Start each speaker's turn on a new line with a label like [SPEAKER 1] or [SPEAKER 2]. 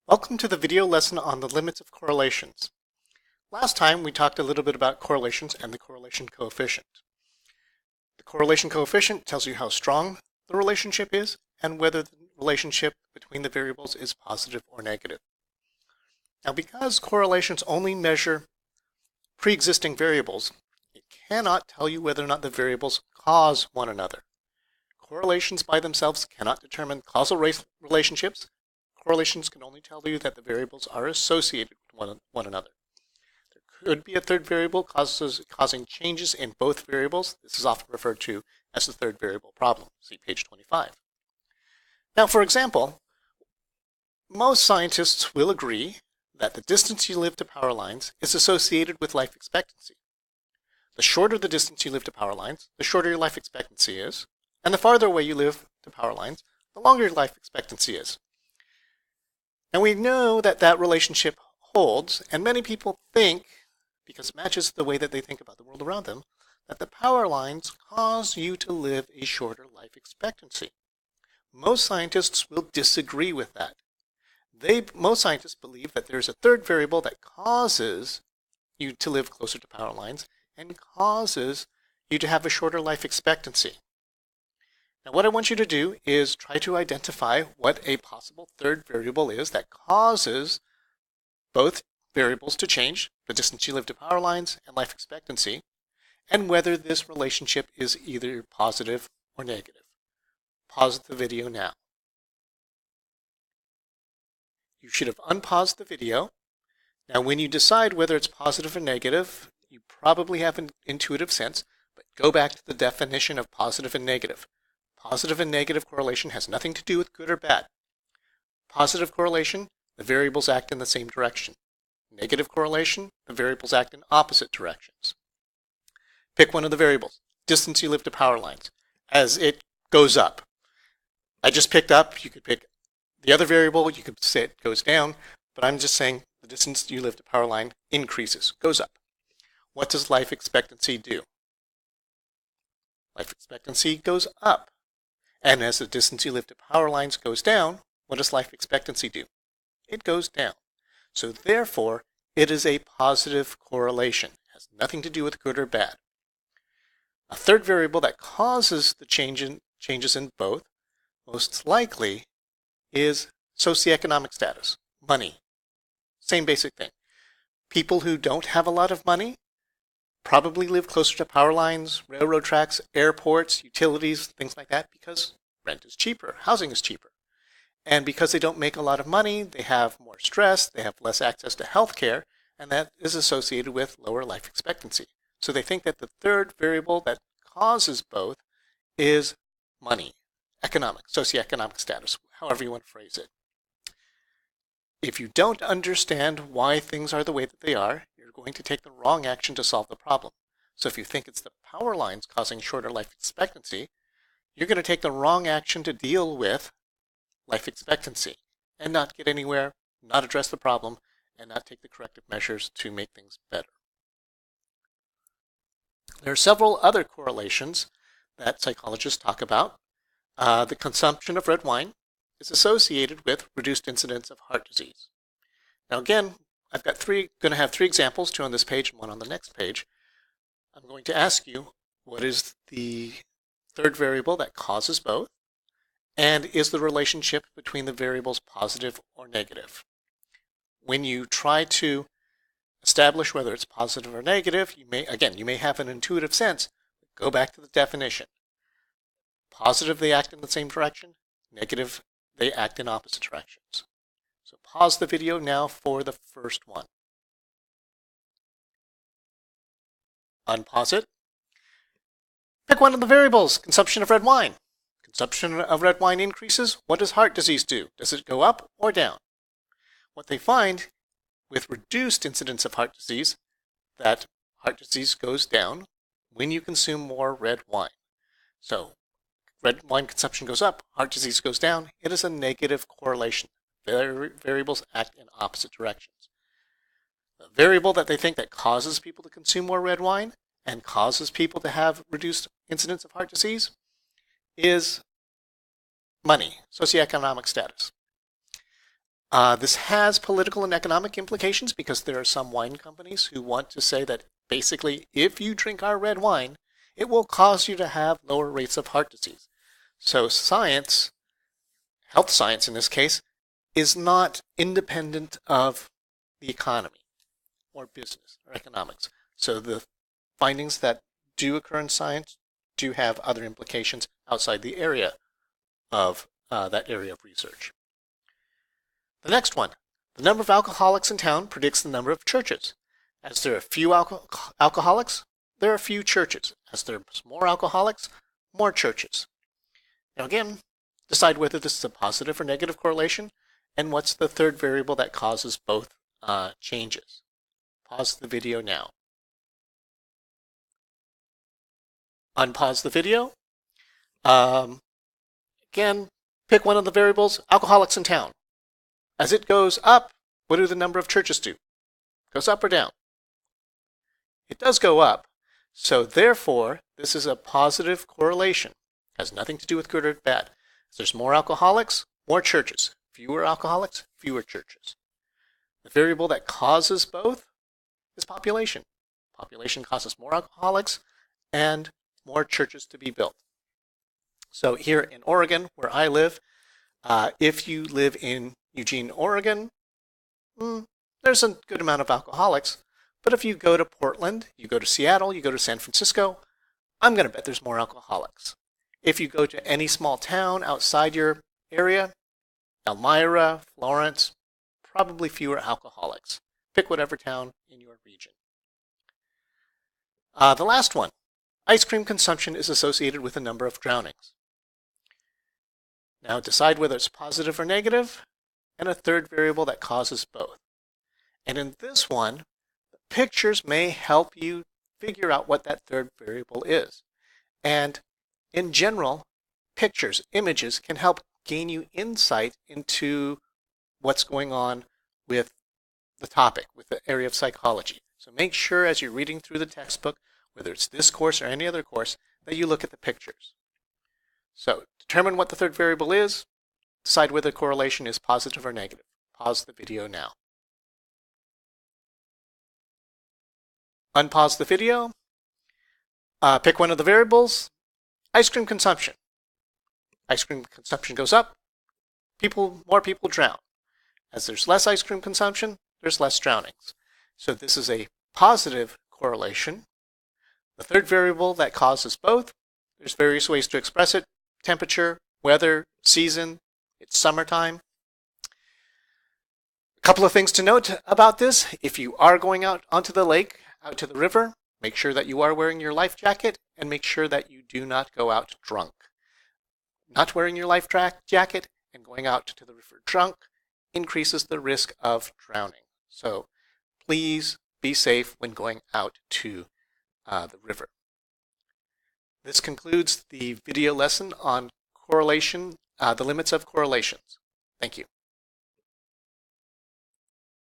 [SPEAKER 1] Welcome to the video lesson on the limits of correlations. Last time we talked a little bit about correlations and the correlation coefficient. The correlation coefficient tells you how strong the relationship is and whether the relationship between the variables is positive or negative. Now, because correlations only measure pre-existing variables, it cannot tell you whether or not the variables cause one another. Correlations by themselves cannot determine causal relationships. Correlations can only tell you that the variables are associated with one another. There could be a third variable causing changes in both variables. This is often referred to as the third variable problem. See page 25. Now, for example, most scientists will agree that the distance you live to power lines is associated with life expectancy. The shorter the distance you live to power lines, the shorter your life expectancy is, and the farther away you live to power lines, the longer your life expectancy is. And we know that that relationship holds, and many people think, because it matches the way that they think about the world around them, that the power lines cause you to live a shorter life expectancy. Most scientists will disagree with that. Most scientists believe that there's a third variable that causes you to live closer to power lines and causes you to have a shorter life expectancy. Now, what I want you to do is try to identify what a possible third variable is that causes both variables to change, the distance you live to power lines and life expectancy, and whether this relationship is either positive or negative. Pause the video now. You should have unpaused the video. Now, when you decide whether it's positive or negative, you probably have an intuitive sense, but go back to the definition of positive and negative. Positive and negative correlation has nothing to do with good or bad. Positive correlation, the variables act in the same direction. Negative correlation, the variables act in opposite directions. Pick one of the variables, distance you live to power lines, as it goes up. I just picked up, you could pick the other variable, you could say it goes down, but I'm just saying the distance you live to power line increases, goes up. What does life expectancy do? Life expectancy goes up. And as the distance you live to power lines goes down, what does life expectancy do? It goes down. So therefore, it is a positive correlation. It has nothing to do with good or bad. A third variable that causes the changes in both, most likely, is socioeconomic status, money. Same basic thing. People who don't have a lot of money probably live closer to power lines, railroad tracks, airports, utilities, things like that, because rent is cheaper, housing is cheaper. And because they don't make a lot of money, they have more stress, they have less access to health care, and that is associated with lower life expectancy. So they think that the third variable that causes both is money, socioeconomic status, however you want to phrase it. If you don't understand why things are the way that they are, you're going to take the wrong action to solve the problem. So if you think it's the power lines causing shorter life expectancy, you're going to take the wrong action to deal with life expectancy and not get anywhere, not address the problem, and not take the corrective measures to make things better. There are several other correlations that psychologists talk about. The consumption of red wine is associated with reduced incidence of heart disease. Now again, I've got going to have three examples, two on this page and one on the next page. I'm going to ask you, what is the third variable that causes both? And is the relationship between the variables positive or negative? When you try to establish whether it's positive or negative, you may have an intuitive sense. Go back to the definition. Positive, they act in the same direction. Negative, they act in opposite directions. So pause the video now for the first one. Unpause it. Pick one of the variables, consumption of red wine. Consumption of red wine increases. What does heart disease do? Does it go up or down? What they find with reduced incidence of heart disease, that heart disease goes down when you consume more red wine. So red wine consumption goes up, heart disease goes down. It is a negative correlation. Variables act in opposite directions. The variable that they think that causes people to consume more red wine and causes people to have reduced incidence of heart disease is money, socioeconomic status. This has political and economic implications because there are some wine companies who want to say that basically if you drink our red wine, it will cause you to have lower rates of heart disease. So science, health science in this case, is not independent of the economy or business or economics. So the findings that do occur in science do have other implications outside the area of that area of research. The next one, the number of alcoholics in town predicts the number of churches. As there are few alcoholics, there are few churches. As there's more alcoholics, more churches. Now again, decide whether this is a positive or negative correlation, and what's the third variable that causes both changes. Pause the video now. Unpause the video. Again, pick one of the variables, alcoholics in town. As it goes up, what do the number of churches do? Goes up or down? It does go up, so therefore, this is a positive correlation. It has nothing to do with good or bad. If there's more alcoholics, more churches. Fewer alcoholics, fewer churches. The variable that causes both is population. Population causes more alcoholics and more churches to be built. So here in Oregon, where I live, if you live in Eugene, Oregon, there's a good amount of alcoholics. But if you go to Portland, you go to Seattle, you go to San Francisco, I'm going to bet there's more alcoholics. If you go to any small town outside your area, Elmira, Florence, probably fewer alcoholics. Pick whatever town in your region. The last one, ice cream consumption is associated with a number of drownings. Now decide whether it's positive or negative, and a third variable that causes both. And in this one, the pictures may help you figure out what that third variable is. And in general, pictures, images can help gain you insight into what's going on with the topic, with the area of psychology. So make sure as you're reading through the textbook, whether it's this course or any other course, that you look at the pictures. So determine what the third variable is, decide whether the correlation is positive or negative. Pause the video now. Unpause the video. Pick one of the variables. Ice cream consumption. Ice cream consumption goes up, more people drown. As there's less ice cream consumption, there's less drownings. So this is a positive correlation. The third variable that causes both, there's various ways to express it. Temperature, weather, season, it's summertime. A couple of things to note about this. If you are going out onto the lake, out to the river, make sure that you are wearing your life jacket and make sure that you do not go out drunk. Not wearing your life jacket and going out to the river drunk increases the risk of drowning. So please be safe when going out to the river. This concludes the video lesson on correlation, the limits of correlations. Thank you.